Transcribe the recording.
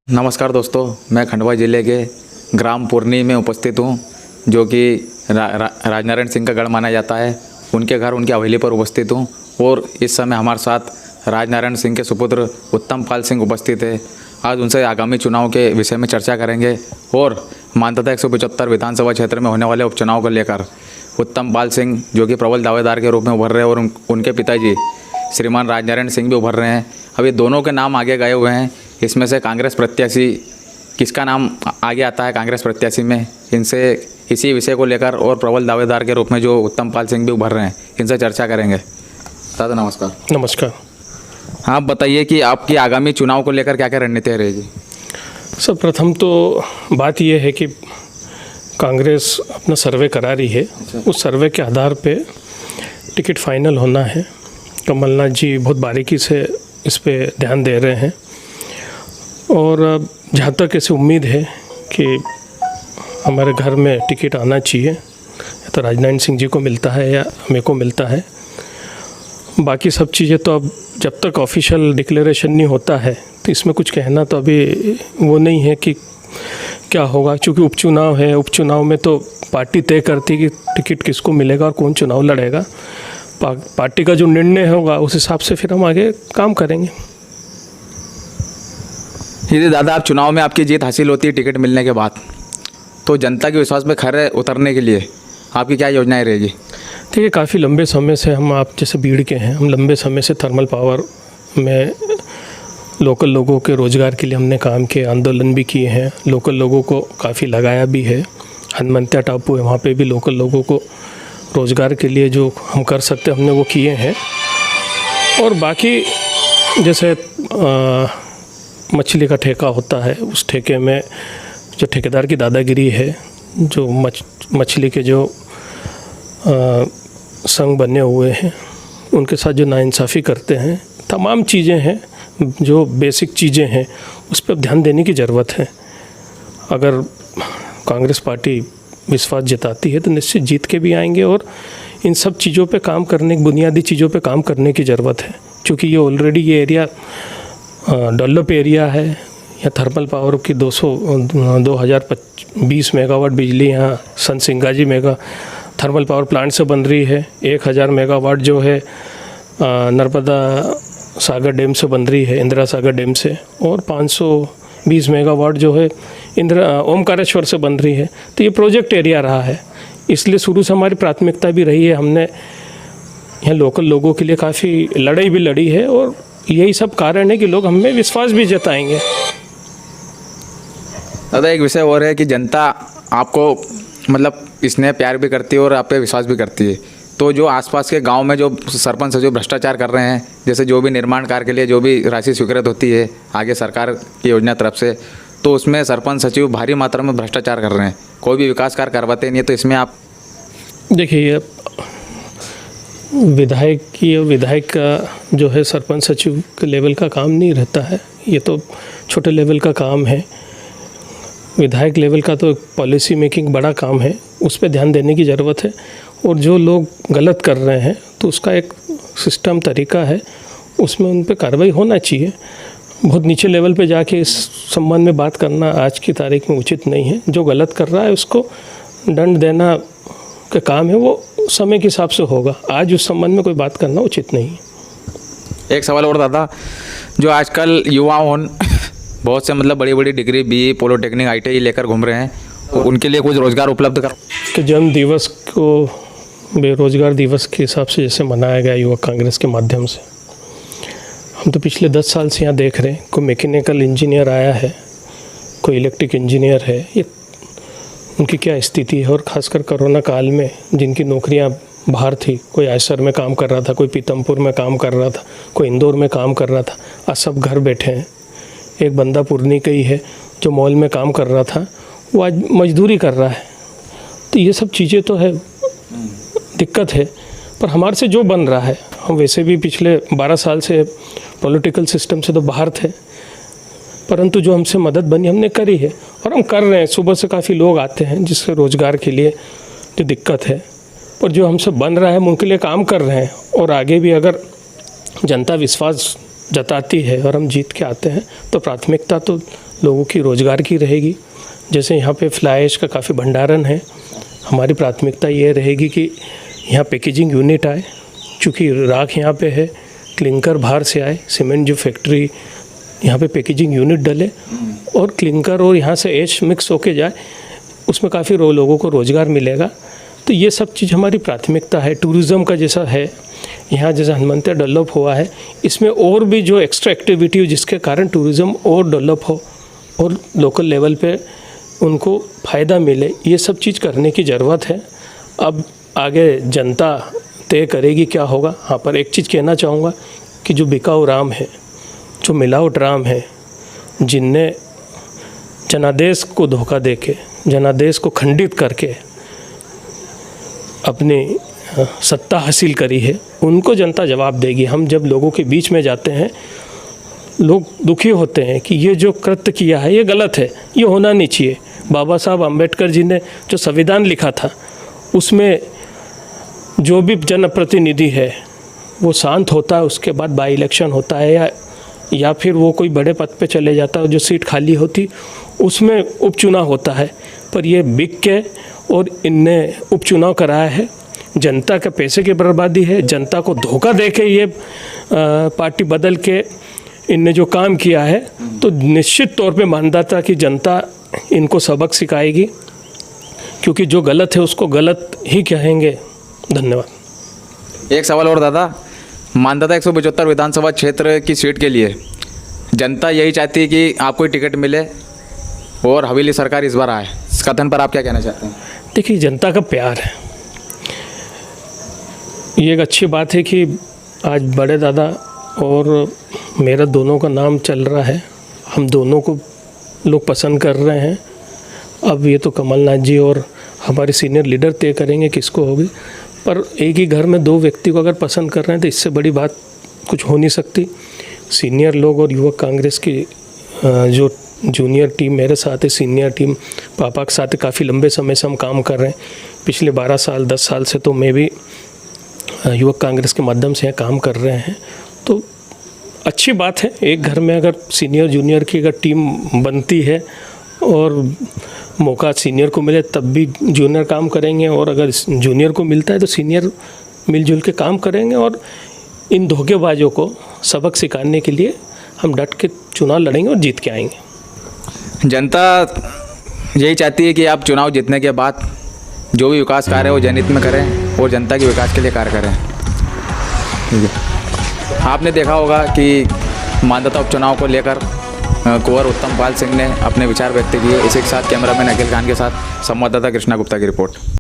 नमस्कार दोस्तों, मैं खंडवा ज़िले के ग्राम पुरनी में उपस्थित हूँ, जो कि राजनारायण सिंह का गढ़ माना जाता है। उनके घर, उनकी हवेली पर उपस्थित हूँ और इस समय हमारे साथ राजनारायण सिंह के सुपुत्र उत्तम पाल सिंह उपस्थित है। आज उनसे आगामी चुनाव के विषय में चर्चा करेंगे और मानता 175 विधानसभा क्षेत्र में होने वाले उपचुनाव को लेकर उत्तम पाल सिंह, जो कि प्रबल दावेदार के रूप में उभर रहे हैं, और उनके पिताजी श्रीमान राजनारायण सिंह भी उभर रहे हैं। अब ये दोनों के नाम आगे गए हुए हैं। इसमें से कांग्रेस प्रत्याशी किसका नाम आगे आता है कांग्रेस प्रत्याशी में, इनसे इसी विषय को लेकर और प्रबल दावेदार के रूप में जो उत्तम पाल सिंह भी उभर रहे हैं, इनसे चर्चा करेंगे। दादा नमस्कार। नमस्कार। आप बताइए कि आपकी आगामी चुनाव को लेकर क्या क्या रणनीति रहेगी। प्रथम तो बात यह है कि कांग्रेस अपना सर्वे करा रही है। उस सर्वे के आधार पे टिकट फाइनल होना है। कमलनाथ जी बहुत बारीकी से इस पे ध्यान दे रहे हैं और जहाँ तक ऐसे उम्मीद है कि हमारे घर में टिकट आना चाहिए, या तो राजनारायण सिंह जी को मिलता है या मेरे को मिलता है। बाकी सब चीज़ें तो अब जब तक ऑफिशियल डिक्लेरेशन नहीं होता है तो इसमें कुछ कहना तो अभी वो नहीं है कि क्या होगा, क्योंकि उपचुनाव है। उपचुनाव में तो पार्टी तय करती है कि टिकट किसको मिलेगा और कौन चुनाव लड़ेगा। पार्टी का जो निर्णय होगा उस हिसाब से फिर हम आगे काम करेंगे। यदि दादा आप चुनाव में आपकी जीत हासिल होती है टिकट मिलने के बाद, तो जनता के विश्वास में खरे उतरने के लिए आपकी क्या योजनाएं रहेगी। देखिए, काफ़ी लंबे समय से हम, आप जैसे भीड़ के हैं, हम लंबे समय से थर्मल पावर में लोकल लोगों के रोज़गार के लिए हमने काम किए, आंदोलन भी किए हैं, लोकल लोगों को काफ़ी लगाया भी है। हनुमंतिया टापू है, वहाँ पे भी लोकल लोगों को रोज़गार के लिए जो हम कर सकते हमने वो किए हैं। और बाकी जैसे मछली का ठेका होता है, उस ठेके में जो ठेकेदार की दादागिरी है, जो मछली के जो संघ बने हुए हैं उनके साथ जो नाइंसाफ़ी करते हैं, तमाम चीज़ें हैं जो बेसिक चीज़ें हैं, उस पर ध्यान देने की ज़रूरत है। अगर कांग्रेस पार्टी विश्वास जताती है तो निश्चित जीत के भी आएंगे और इन सब चीज़ों पे काम करने, बुनियादी चीज़ों पे काम करने की ज़रूरत है, क्योंकि ये ऑलरेडी ये एरिया डेवलप एरिया है। या थर्मल पावर की 2020 मेगावाट बिजली यहाँ Sant Singaji mega thermal power plant से बन रही है। 1000 मेगावाट जो है नर्मदा सागर डैम से बन रही है, इंदिरा सागर डैम से, और 520 मेगावाट जो है ओमकारेश्वर से बन रही है। तो ये प्रोजेक्ट एरिया रहा है, इसलिए शुरू से हमारी प्राथमिकता भी रही है। हमने यहाँ लोकल लोगों के लिए काफ़ी लड़ाई भी लड़ी है और यही सब कारण है कि लोग हमें विश्वास भी जताएंगे। दादा एक विषय और है कि जनता आपको मतलब स्नेह प्यार भी करती है और आप पे विश्वास भी करती है। तो जो आसपास के गांव में जो सरपंच है जो भ्रष्टाचार कर रहे हैं, जैसे जो भी निर्माण कार्य के लिए जो भी राशि स्वीकृत होती है आगे सरकार की योजना तरफ से, तो उसमें सरपंच सचिव भारी मात्रा में भ्रष्टाचार कर रहे हैं, कोई भी विकास कार्य करवाते नहीं है। तो इसमें आप देखिए, विधायक का जो है सरपंच सचिव के लेवल का काम नहीं रहता है, ये तो छोटे लेवल का काम है। विधायक लेवल का तो पॉलिसी मेकिंग बड़ा काम है, उस पर ध्यान देने की ज़रूरत है। और जो लोग गलत कर रहे हैं तो उसका एक सिस्टम तरीका है, उसमें उन पर कार्रवाई होना चाहिए। बहुत नीचे लेवल पे जाके इस संबंध में बात करना आज की तारीख में उचित नहीं है। जो गलत कर रहा है उसको दंड देना का काम है, वो समय के हिसाब से होगा। आज उस संबंध में कोई बात करना उचित नहीं है। एक सवाल और दादा, जो आजकल युवा बहुत से मतलब बड़ी बड़ी डिग्री BE पॉलिटेक्निक ITI लेकर घूम रहे हैं, उनके लिए कुछ रोज़गार उपलब्ध कर कि जन्म दिवस को बेरोज़गार दिवस के हिसाब से जैसे मनाया गया युवक कांग्रेस के माध्यम से, हम तो पिछले 10 साल से यहाँ देख रहे हैं। कोई मैकेनिकल इंजीनियर आया है, कोई इलेक्ट्रिक इंजीनियर है, ये उनकी क्या स्थिति है। और ख़ासकर कोरोना काल में जिनकी नौकरियाँ बाहर थी, कोई आयसर में काम कर रहा था, कोई पीतमपुर में काम कर रहा था, कोई इंदौर में काम कर रहा था, आज सब घर बैठे हैं। एक बंदा पुरनी का ही है जो मॉल में काम कर रहा था, वो आज मजदूरी कर रहा है। तो ये सब चीज़ें तो है, दिक्कत है। पर हमारे से जो बन रहा है, हम वैसे भी पिछले 12 साल से पॉलिटिकल सिस्टम से तो बाहर थे, परंतु जो हमसे मदद बनी हमने करी है और हम कर रहे हैं। सुबह से काफ़ी लोग आते हैं जिससे रोज़गार के लिए जो दिक्कत है, पर जो हमसे बन रहा है हम उनके लिए काम कर रहे हैं। और आगे भी अगर जनता विश्वास जताती है और हम जीत के आते हैं तो प्राथमिकता तो लोगों की रोज़गार की रहेगी। जैसे यहाँ पे फ्लाई ऐश का काफ़ी भंडारण है, हमारी प्राथमिकता ये रहेगी कि यहाँ पैकेजिंग यूनिट आए, चूँकि राख यहाँ पे है, क्लिंकर बाहर से आए, सीमेंट जो फैक्ट्री यहाँ पे पैकेजिंग यूनिट डले और क्लिंकर और यहाँ से ऐश मिक्स होके जाए, उसमें काफ़ी लोगों को रोज़गार मिलेगा। तो ये सब चीज़ हमारी प्राथमिकता है। टूरिज़्म का जैसा है यहाँ, जैसा हनुमंतिया डेवलप हुआ है, इसमें और भी जो एक्स्ट्रा एक्टिविटी हो जिसके कारण टूरिज़्म और डेवलप हो और लोकल लेवल पे उनको फ़ायदा मिले, ये सब चीज़ करने की ज़रूरत है। अब आगे जनता तय करेगी क्या होगा। हाँ, पर एक चीज़ कहना चाहूँगा कि जो बिकाऊ राम है, जो मिलावट राम है, जिनने जनादेश को धोखा देके, जनादेश को खंडित करके अपनी सत्ता हासिल करी है, उनको जनता जवाब देगी। हम जब लोगों के बीच में जाते हैं, लोग दुखी होते हैं कि ये जो कृत्य किया है ये गलत है, ये होना नहीं चाहिए। बाबा साहब अम्बेडकर जी ने जो संविधान लिखा था, उसमें जो भी जनप्रतिनिधि है वो शांत होता है, उसके बाद बाई इलेक्शन होता है या फिर वो कोई बड़े पद पे चले जाता है, जो सीट खाली होती उसमें उपचुनाव होता है। पर ये बिक के और इनने उपचुनाव कराया है, जनता के पैसे की बर्बादी है, जनता को धोखा दे के ये पार्टी बदल के इनने जो काम किया है, तो निश्चित तौर पे मानदाता की जनता इनको सबक सिखाएगी, क्योंकि जो गलत है उसको गलत ही कहेंगे। धन्यवाद। एक सवाल और दादा, मानदाता 175 विधानसभा क्षेत्र की सीट के लिए जनता यही चाहती है कि आपको ही टिकट मिले और हवेली सरकार इस बार आए, इस कथन पर आप क्या कहना चाहते हैं? देखिए, जनता का प्यार है, ये एक अच्छी बात है कि आज बड़े दादा और मेरा दोनों का नाम चल रहा है, हम दोनों को लोग पसंद कर रहे हैं। अब ये तो कमलनाथ जी और हमारे सीनियर लीडर तय करेंगे किसको होगी, पर एक ही घर में दो व्यक्ति को अगर पसंद कर रहे हैं तो इससे बड़ी बात कुछ हो नहीं सकती। सीनियर लोग और युवक कांग्रेस की जो जूनियर टीम मेरे साथ है, सीनियर टीम पापा के साथ काफ़ी लंबे समय से हम काम कर रहे हैं। पिछले 12 साल 10 साल से तो मैं भी युवक कांग्रेस के माध्यम से यहाँ काम कर रहे हैं। तो अच्छी बात है, एक घर में अगर सीनियर जूनियर की अगर टीम बनती है और मौका सीनियर को मिले तब भी जूनियर काम करेंगे, और अगर जूनियर को मिलता है तो सीनियर मिलजुल के काम करेंगे। और इन धोखेबाजों को सबक सिखाने के लिए हम डट के चुनाव लड़ेंगे और जीत के आएंगे। जनता यही चाहती है कि आप चुनाव जीतने के बाद जो भी विकास कार्य है वो जनहित में करें और जनता के विकास के लिए कार्य करें। ठीक है, आपने देखा होगा कि मानदाता उपचुनाव को लेकर कुंवर उत्तम पाल सिंह ने अपने विचार व्यक्त किए। इसी के साथ कैमरामैन अखिल खान के साथ संवाददाता कृष्णा गुप्ता की रिपोर्ट।